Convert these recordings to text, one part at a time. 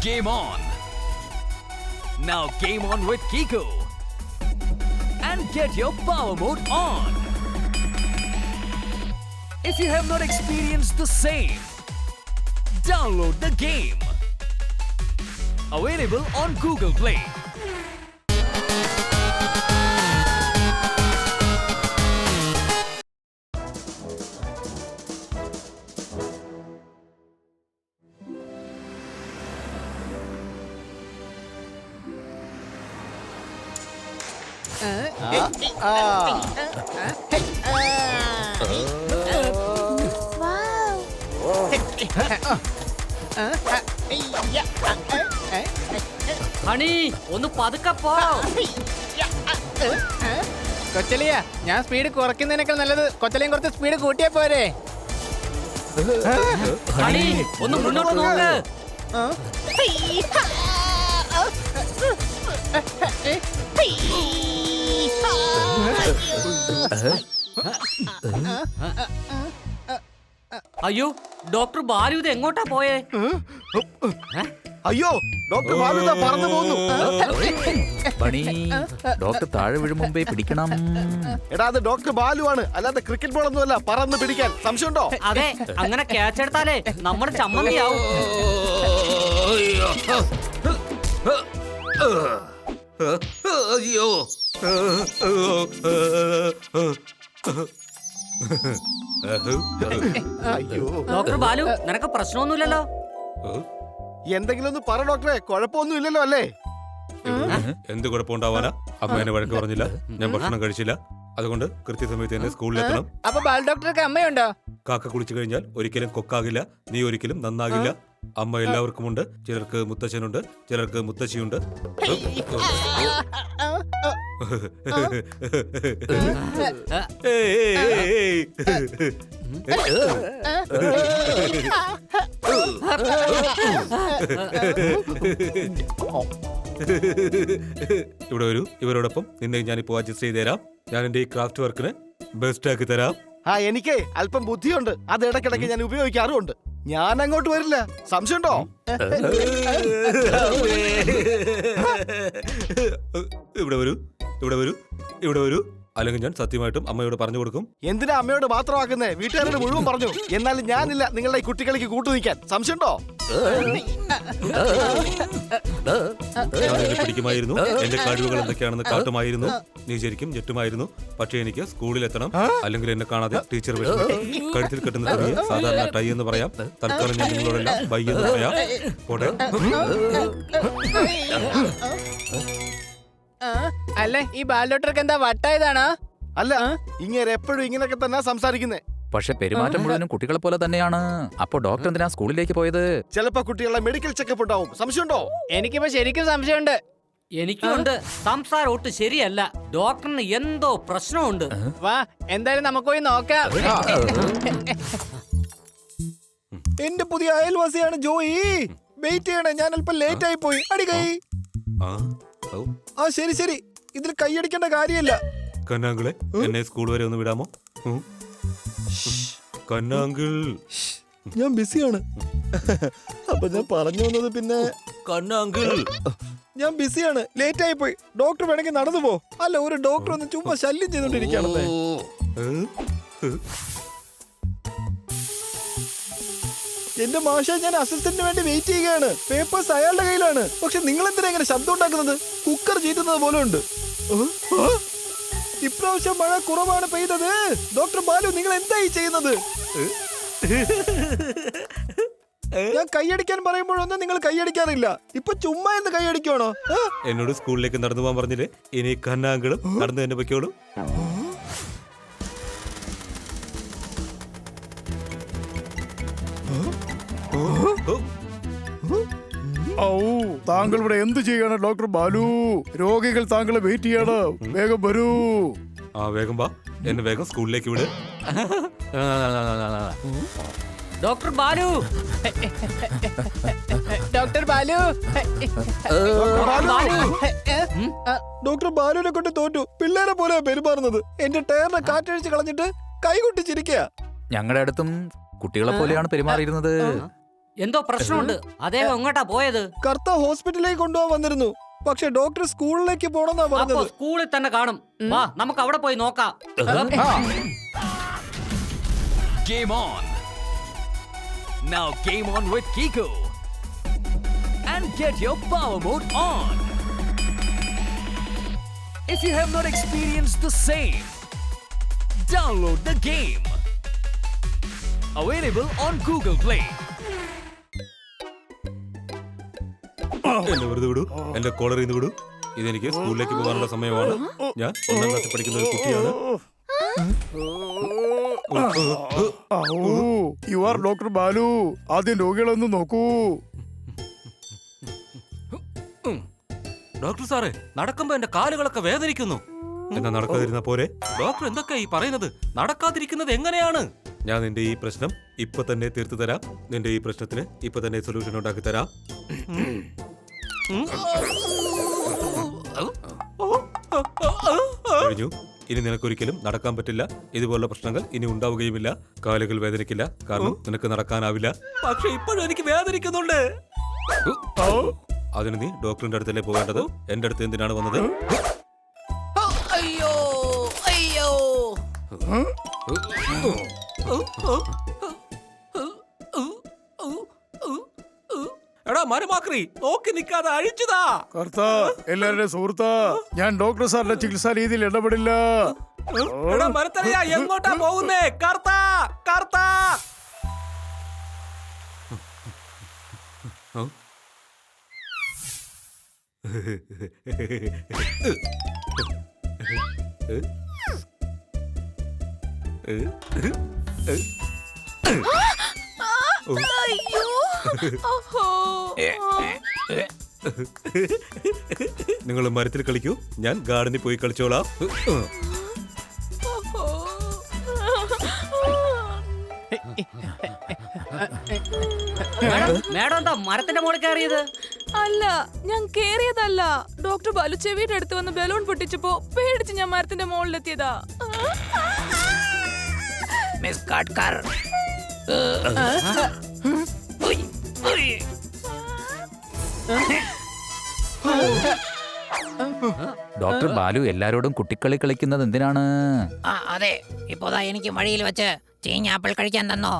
Game on! Now game on with Kiko and get your power mode on. If you have not experienced the same, download the game. Available on Google Play. Honey ഒന്ന് പതുക്കെ പോ. കൊച്ചലിയ, ഞാൻ speed കുറയ്ക്കുന്നതിനേക്കാൾ നല്ലത് കൊച്ചലിയും കുറച്ച് speed കൂട്ടിയാ പോരെ. Honey ഒന്ന് മുന്നോട്ട് നോക്ക്. അയ്യോ, ഡോക്ടർ ബാലു ഇത് എങ്ങോട്ടാ പോയേ? അയ്യോ, ഡോക്ടർ ബാലുദാ പറന്നു പോകുന്നു. പണി ഡോക്ടർ താഴെ വീഴും മുമ്പേ പിടിക്കണം. എടാ, അത് ഡോക്ടർ ബാലു ആണ്, അല്ലാതെ ക്രിക്കറ്റ് ബോൾ ഒന്നുമല്ല പറന്ന് പിടിക്കാൻ. സംശയമുണ്ടോ? അതെ, അങ്ങനെ ക്യാച്ച് എടുത്താലേ നമ്മുടെ ചമ്മന്തിയാവും. അയ്യോ, അയ്യോ, ഡോക്ടർ ബാലു, നിനക്ക് പ്രശ്നമൊന്നുമില്ലല്ലോ? എന്തെങ്കിലും ഒന്ന് പറ ഡോക്ടറെ, കുഴപ്പമൊന്നും ഇല്ലല്ലോ അല്ലേ? എന്ത് കുഴപ്പമുണ്ടാവാനാ? അമ്മ എന്നെ വഴക്ക് പറഞ്ഞില്ല, ഞാൻ ഭക്ഷണം കഴിച്ചില്ല, അതുകൊണ്ട് കൃത്യസമയത്ത് തന്നെ സ്കൂളിലെത്തണം. അപ്പൊ ബാൽ ഡോക്ടർക്ക് അമ്മയുണ്ടോ? കാക്ക കുളിച്ചു കഴിഞ്ഞാൽ ഒരിക്കലും കൊക്കാകില്ല, നീ ഒരിക്കലും നന്നാകില്ല. അമ്മ എല്ലാവർക്കുമുണ്ട്. ചിലർക്ക് മുത്തച്ഛനുണ്ട്, ചിലർക്ക് മുത്തശ്ശിയുണ്ട്. ഇവിടെ വരൂ, ഇവരോടൊപ്പം നിന്നെ ഞാനിപ്പോ അഡ്ജസ്റ്റ് ചെയ്ത് തരാം. ഞാൻ എന്റെ ഈ ക്രാഫ്റ്റ് വർക്കിന് ബെസ്റ്റ് ആക്കി തരാം. എനിക്ക് അല്പം ബുദ്ധിയുണ്ട്, അത് ഇടയ്ക്കിടയ്ക്ക് ഞാൻ ഉപയോഗിക്കാറുമുണ്ട്. ഞാൻ അങ്ങോട്ട് വരില്ല. സംശയമുണ്ടോ? ഇവിടെ വരൂ, ഇവിടെ വരൂ, ഇവിടെ വരൂ. അല്ലെങ്കിൽ ഞാൻ സത്യമായിട്ടും അമ്മയോട് പറഞ്ഞു കൊടുക്കും. എന്തിനാ അമ്മയോട് മാത്രമാക്കുന്നേ? വീട്ടുകാരോട് മുഴുവൻ പറഞ്ഞു. എന്നാലും ഞാനില്ല നിങ്ങളുടെ ഈ കുട്ടികളിക്ക് കൂട്ടു നിൽക്കാൻ. സംശയമുണ്ടോ? ഞാൻ എന്നെ പിടിക്കുമായിരുന്നു, എന്റെ കഴിവുകൾ എന്തൊക്കെയാണെന്ന് കാട്ടുമായിരുന്നു, നീ ശരിക്കും ഞെട്ടുമായിരുന്നു. പക്ഷേ എനിക്ക് സ്കൂളിലെത്തണം, അല്ലെങ്കിൽ എന്നെ കാണാതെ ടീച്ചർ വിളിക്കും. കഴുത്തിൽ കെട്ടുന്ന തുണിയെ സാധാരണ ടൈ എന്ന് പറയാം. തൽക്കാലം ഞാൻ നിങ്ങളോടെല്ലാം ബൈ എന്ന് പറയാം. പോട്ടെ. അല്ല, ഈ ബാൽ ഡോക്ടർക്ക് എന്താ വട്ടായതാണോ? അല്ല, ഇങ്ങനെ എപ്പോഴും ഇങ്ങനെയൊക്കെ തന്നെ സംസാരിക്കുന്നേ. പക്ഷെ പെരുമാറ്റം മുഴുവനും കുട്ടികളെ പോലെ തന്നെയാണ്. അപ്പൊ ഡോക്ടർ എന്തിനാ സ്കൂളിലേക്ക് പോയത്? ചിലപ്പോ കുട്ടികളുടെ മെഡിക്കൽ ചെക്കപ്പ് ഉണ്ടാവും. സംശയമുണ്ടോ? എനിക്കിപ്പോ ശരിക്കും സംശയമുണ്ട്. എനിക്കുണ്ട്. സംസാരം ഒട്ടും ശരിയല്ല. ഡോക്ടറിന് എന്തോ പ്രശ്നമുണ്ട്. വാ, എന്തായാലും നമുക്ക് പോയി നോക്കാം. എന്റെ പുതിയ അയൽവാസിയാണ് ജോയി. വെയിറ്റ് ചെയ്യണേ, ഞാൻ അല്പം ലേറ്റ് ആയി പോയി. അടി കൈ. ശരി ശരി, ഇതിൽ കൈയടിക്കേണ്ട കാര്യമില്ല. കന്നാങ്കിളെ, എന്നെ സ്കൂൾ വരെ ഒന്ന് വിടാമോ? കന്നാങ്കിൾ, ഞാൻ ബിസിയാണ്. അപ്പൊ ഞാൻ പറഞ്ഞു വന്നത് പിന്നെ കന്നാങ്കിൾ, ഞാൻ ബിസിയാണ്, ലേറ്റ് ആയി പോയി. ഡോക്ടർ വേണമെങ്കിൽ നടന്നു പോ. അല്ല, ഒരു ഡോക്ടർ ഒന്ന് ചുമ്മാ ശല്യം ചെയ്തോണ്ടിരിക്കുകയാണെന്നേ. എന്റെ മാഷ, ഞാൻ അസിസ്റ്റന്റിന് വേണ്ടി വെയിറ്റ് ചെയ്യുകയാണ്. പേപ്പേഴ്സ് അയാളുടെ കയ്യിലാണ്. പക്ഷെ നിങ്ങൾ എന്തിനാ ഇങ്ങനെ ശബ്ദം ഉണ്ടാക്കുന്നത്? കുക്കർ ചീറ്റുന്നത് പോലെ ഉണ്ട്. ഇപ്രാവശ്യം മഴ കുറവാണ് പെയ്തത്. ഡോക്ടർ ബാലു, നിങ്ങൾ എന്തായി ചെയ്യുന്നത്? ഞാൻ കൈയടിക്കാൻ പറയുമ്പോഴൊന്നും നിങ്ങൾ കൈയടിക്കാറില്ല. ഇപ്പൊ ചുമ്മാ എന്ന് കൈയടിക്കുവാണോ? എന്നോട് സ്കൂളിലേക്ക് നടന്നു പോകാൻ പറഞ്ഞില്ലേ? ഇനി കന്നാങ്കിളും നടന്നു തന്നെ പൊയ്ക്കോളൂ. താങ്കൾ ഇവിടെ എന്ത് ചെയ്യാണ് ഡോക്ടർ ബാലു? രോഗികൾ താങ്കളെ വെയിറ്റ് ചെയ്യാണ്. വേഗം വരൂ. വേഗം വാ, എന്നെ വേഗം സ്കൂളിലേക്ക് വിട്. Doctor Balu, doctor Balu, doctor ബാലുവിനെ കൊണ്ട് തോറ്റു. പിള്ളേരെ പോലെ പെരുമാറുന്നത്. എന്റെ ടയറിനെ കാറ്റഴിച്ച് കളഞ്ഞിട്ട് കൈകൊട്ടി ചിരിക്കുക. ഞങ്ങളുടെ അടുത്തും കുട്ടികളെ പോലെയാണ് പെരുമാറിയിരുന്നത്. എന്തോ പ്രശ്നമുണ്ട്. അദ്ദേഹം എങ്ങോട്ടാ പോയത്? കർത്ത ഹോസ്പിറ്റലിലേക്ക് കൊണ്ടുപോകാൻ വന്നിരുന്നു. പക്ഷെ ഡോക്ടർ സ്കൂളിലേക്ക് പോണെന്നാ അപ്പൊ പറഞ്ഞത്. സ്കൂളിൽ തന്നെ കാണും. വാ നമുക്ക് അവിടെ പോയി നോക്കാം. Game on! Now game on with Kiko. And get your power mode on. If you have not experienced the same, download the game. Available on Google Play. എന്നെ വെറുതെ വിടൂ, എന്റെ കോളർ ഇന്ന് വിടൂ. ഇതെനിക്ക് സ്കൂളിലേക്ക് പോകാനുള്ള സമയമാണ്. ഞാൻ 1ാം ക്ലാസ്സിൽ പഠിക്കുന്ന ഒരു കുട്ടിയാണ്. You are doctor Balu. ആദ്യം രോഗികളൊന്ന് നോക്കൂ. ഡോക്ടർ സാറേ, നടക്കുമ്പോ എന്റെ കാലുകളൊക്കെ വേദനിക്കുന്നു. എന്നാ നടക്കാതിരുന്ന പോരെ? ഡോക്ടർ എന്തൊക്കെയാ ഈ പറയുന്നത്? നടക്കാതിരിക്കുന്നത് എങ്ങനെയാണ്? ഞാൻ നിന്റെ ഈ പ്രശ്നം ഇപ്പൊ തന്നെ തീർത്തു തരാം. നിന്റെ ഈ പ്രശ്നത്തിന് ഇപ്പൊ തന്നെ സൊല്യൂഷൻ ഉണ്ടാക്കി തരാം. കഴിഞ്ഞു. ഇനി നിനക്കൊരിക്കലും നടക്കാൻ പറ്റില്ല. ഇതുപോലുള്ള പ്രശ്നങ്ങൾ ഇനി ഉണ്ടാവുകയുമില്ല. കാലുകൾ വേദനിക്കില്ല, കാരണം നിനക്ക് നടക്കാനാവില്ല. പക്ഷെ ഇപ്പോഴും എനിക്ക് വേദനിക്കുന്നുണ്ട്. അതിന് നീ ഡോക്ടറിന്റെ അടുത്തല്ലേ പോകേണ്ടത്. എന്റെ അടുത്ത് എന്തിനാണ് വന്നത്? അയ്യോ അയ്യോ എടാ മരുമാക്രി, നോക്കി നിൽക്കാതെ അഴിച്ചതാ. കർത്ത, എല്ലാവരുടെയും സുഹൃത്താ, ഞാൻ ഡോക്ടർ സാറിന്റെ ചികിത്സാ രീതിയിൽ ഇടപെടില്ല. എടാ മരത്തലയാ, എങ്ങോട്ടാ പോകുന്നേ? കർത്താ, കർത്താ. നിങ്ങൾ മരത്തിൽ കളിക്കൂ, ഞാൻ ഗാർഡനിൽ പോയി കളിച്ചോളാം. മേഡം എന്താ മരത്തിന്റെ മുകളിൽ കയറിയത്? അല്ല, ഞാൻ കേറിയതല്ല. ഡോക്ടർ ബാലു ചെവിയുടെ അടുത്ത് വന്ന് ബലൂൺ പൊട്ടിച്ചപ്പോ പേടിച്ച് ഞാൻ മരത്തിന്റെ മുകളിലെത്തിയതാ. ഡോക്ടർ ബാലു എല്ലാരോടും കുട്ടിക്കളി കളിക്കുന്നത് എന്തിനാണ്? അതെ, ഇപ്പോതാ എനിക്ക് വഴിയിൽ വെച്ച് ചീഞ്ഞ ആപ്പിൾ കഴിക്കാൻ തന്നോ.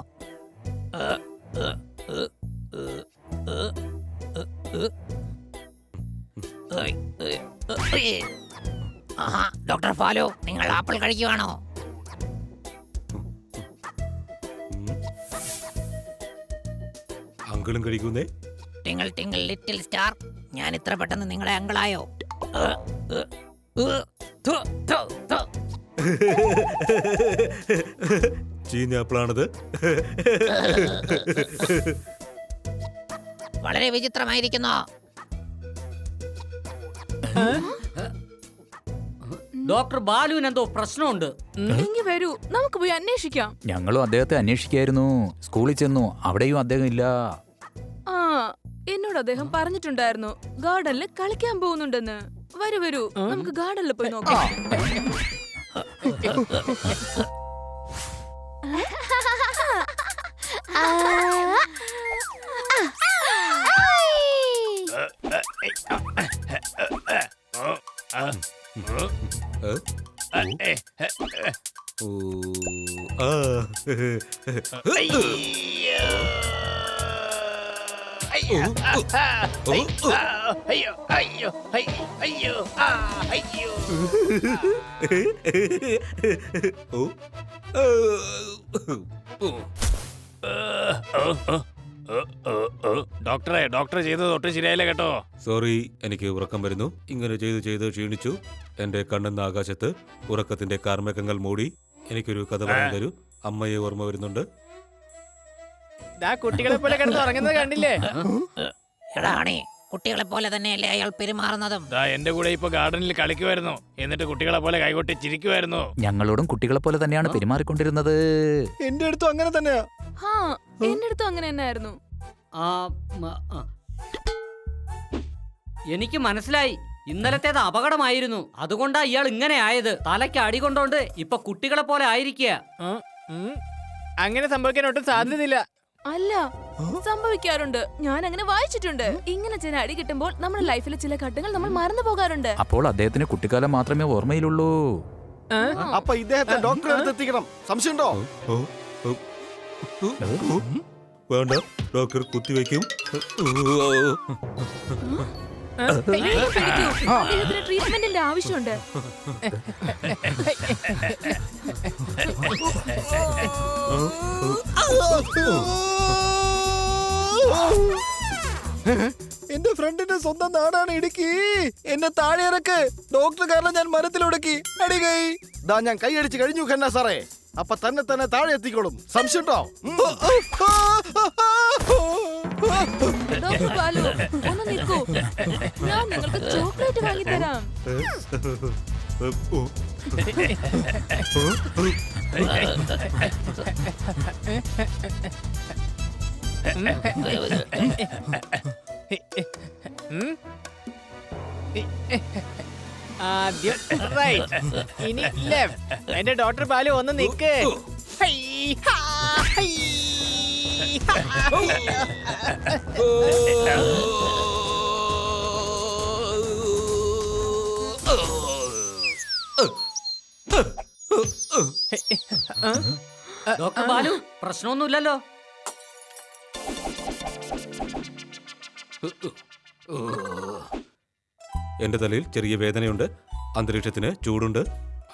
ആഹാ, ഡോക്ടർ ഫാലു, നിങ്ങൾ ആപ്പിൾ കഴിക്കുവാണോ? അങ്കിളും കഴിക്കുന്നേ. ടിങ്കിൾ ടിങ്കിൾ ലിറ്റിൽ സ്റ്റാർ, ഞാൻ ഇത്ര പെട്ടെന്ന് നിങ്ങളെ അങ്കിളായോ? ചീഞ്ഞ ആപ്പിളാണത്. വളരെ വിചിത്രമായിരിക്കുന്നു. ഡോക്ടർ ബാലുവിന് എന്തോ പ്രശ്നമുണ്ട്. ഇങ്ങി വരൂ, നമുക്ക് പോയി അന്വേഷിക്കാം. ഞങ്ങളും അദ്ദേഹത്തെ അന്വേഷിക്കായിരുന്നു. സ്കൂളിൽ ചെന്നു, അവിടെയും അദ്ദേഹം ഇല്ല. ആ, എന്നോട് അദ്ദേഹം പറഞ്ഞിട്ടുണ്ടായിരുന്നു ഗാർഡനിൽ കളിക്കാൻ പോകുന്നുണ്ടെന്ന്. വരൂ വരൂ, നമുക്ക് ഗാർഡനിൽ പോയി നോക്കാം. ഡോക്ടറെ, ഡോക്ടർ ചെയ്തത് ഒട്ടും ശരിയായില്ല കേട്ടോ. സോറി, എനിക്ക് ഉറക്കം വരുന്നു. ഇങ്ങനെ ചെയ്ത് ചെയ്ത് ക്ഷീണിച്ചു. എന്റെ കണ്ണെന്ന ആകാശത്ത് ഉറക്കത്തിന്റെ കാർമേഘങ്ങൾ മൂടി. എനിക്കൊരു കഥ പറഞ്ഞു തരൂ. അമ്മയെ ഓർമ്മ വരുന്നുണ്ട്. കുട്ടികളെ പോലെ കിടന്ന് ഉറങ്ങുന്നത് കണ്ടില്ലേ? എടാ ഹണി, കുട്ടികളെ പോലെ തന്നെയല്ലേ അയാൾ പെരുമാറുന്നതും? എന്റെ കൂടെ ഇപ്പൊ ഗാർഡനിൽ കളിക്കുമായിരുന്നു. എന്നിട്ട് കുട്ടികളെ പോലെ കൈകൊട്ടി ചിരിക്കുമായിരുന്നു. ഞങ്ങളോടും കുട്ടികളെ പോലെ തന്നെയാണ് പെരുമാറിക്കൊണ്ടിരുന്നത്. എന്റെ അടുത്തും അങ്ങനെ തന്നെയാ. ഹാ, എന്റെ അടുത്തും അങ്ങനെ തന്നെയായിരുന്നു. എനിക്ക് മനസ്സിലായി, ഇന്നലത്തേത് അപകടമായിരുന്നു. അതുകൊണ്ടാ ഇയാൾ ഇങ്ങനെ ആയത്. തലയ്ക്ക് അടി കൊണ്ടോണ്ട് ഇപ്പൊ കുട്ടികളെ പോലെ ആയിരിക്കുക. അങ്ങനെ സംഭവിക്കാൻ ഒട്ടും സാധ്യതയില്ല. അല്ല, സംഭവിക്കാറുണ്ട്. ഞാൻ അങ്ങനെ വായിച്ചിട്ടുണ്ട്. ഇങ്ങനെ ചില അടി കിട്ടുമ്പോൾ നമ്മുടെ ലൈഫിലെ ചില ഘട്ടങ്ങൾ നമ്മൾ മറന്നു പോകാറുണ്ട്. അപ്പോൾ അദ്ദേഹത്തിന് കുട്ടിക്കാലം മാത്രമേ ഓർമ്മയിലുള്ളൂ. അപ്പൊ ഇദ്ദേഹത്തെ ഡോക്ടറെ അടുത്ത് എത്തിക്കണം. സംശയമുണ്ടോ? വേണ്ട, ഡോക്ടർ കുത്തിവെക്കും. അദ്ദേഹത്തിന് ട്രീറ്റ്മെന്റിന്റെ ആവശ്യമുണ്ട്. എന്റെ ഫ്രണ്ടിന്റെ സ്വന്തം നാടാണ് ഇടുക്കി. എന്നെ താഴെ ഇറക്ക്. ഡോക്ടർ കാരണം ഞാൻ മരത്തിലുടക്കി. അടികൈ. ദാ ഞാൻ കൈയടിച്ച് കഴിഞ്ഞു ഖന്ന സാറേ. അപ്പൊ തന്നെ താഴെ എത്തിക്കോളും. സംശയമുണ്ടോ? ഡോക്ടർ ബാലു, ഒന്ന് നിൽക്കൂ. ഞാൻ നിങ്ങൾക്ക് ചോക്ലേറ്റ് വാങ്ങിത്തരാം. ആദ്യം റൈറ്റ്, ഇനി ലെഫ്റ്റ്. എന്റെ ഡോക്ടർ ബാലു ഒന്ന് നിക്ക്. ഹൈ, ഹാ, ഹൈ, ഹാ. ഡോക്ടർ ബാലു, പ്രശ്നമൊന്നുമില്ലല്ലോ. എന്റെ തലയിൽ ചെറിയ വേദനയുണ്ട്. അന്തരീക്ഷത്തിന് ചൂടുണ്ട്.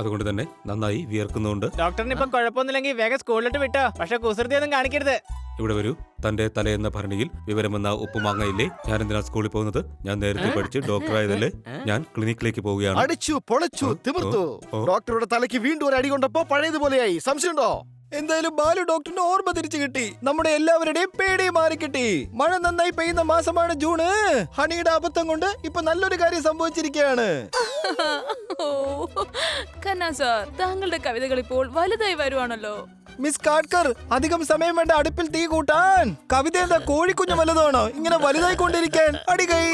അതുകൊണ്ട് തന്നെ നന്നായി വിയർക്കുന്നുണ്ട്. ഡോക്ടറിന് ഇപ്പൊ കുഴപ്പമൊന്നുമില്ലെങ്കിൽ വേഗം സ്കൂളിലോട്ട് വിട്ടോ. പക്ഷെ കുസൃതി ഒന്നും കാണിക്കരുത്. ഇവിടെ വരൂ. തന്റെ തലയെന്ന ഭരണിയിൽ വിവരമെന്ന ഉപ്പുമാങ്ങയില്ലേ? ഞാൻ എന്തിനാ സ്കൂളിൽ പോകുന്നത്? ഞാൻ നേരത്തെ പഠിച്ച് ഡോക്ടറായതല്ലേ? ഞാൻ ക്ലിനിക്കിലേക്ക് പോവുകയാണ്. അടിച്ചു പൊളച്ചു തിമിർത്തു. ഡോക്ടറുടെ തലയ്ക്ക് വീണ്ടും ഒരു അടി കൊണ്ടപ്പോ പഴയതുപോലെയായി. സംശയമുണ്ടോ? എന്തായാലും ബാലു ഡോക്ടറിന്റെ ഓർമ്മ തിരിച്ചു കിട്ടി. നമ്മുടെ എല്ലാവരുടെയും പേടി മാറി കിട്ടി. മഴ നന്നായി പെയ്യുന്ന മാസമാണ് ജൂണ്. ഹണിയുടെ അബദ്ധം കൊണ്ട് ഇപ്പൊ നല്ലൊരു കാര്യം സംഭവിച്ചിരിക്കുകയാണ്. ഖന്ന സാർ, താങ്കളുടെ കവിതകൾ ഇപ്പോൾ വലുതായി വരുവാണല്ലോ. മിസ് കാട്കർ, അധികം സമയം വേണ്ട അടുപ്പിൽ തീ കൂട്ടാൻ. കവിത എന്താ കോഴിക്കുഞ്ഞു വല്ലതാണോ ഇങ്ങനെ വലുതായി കൊണ്ടിരിക്കാൻ? അടികൈ.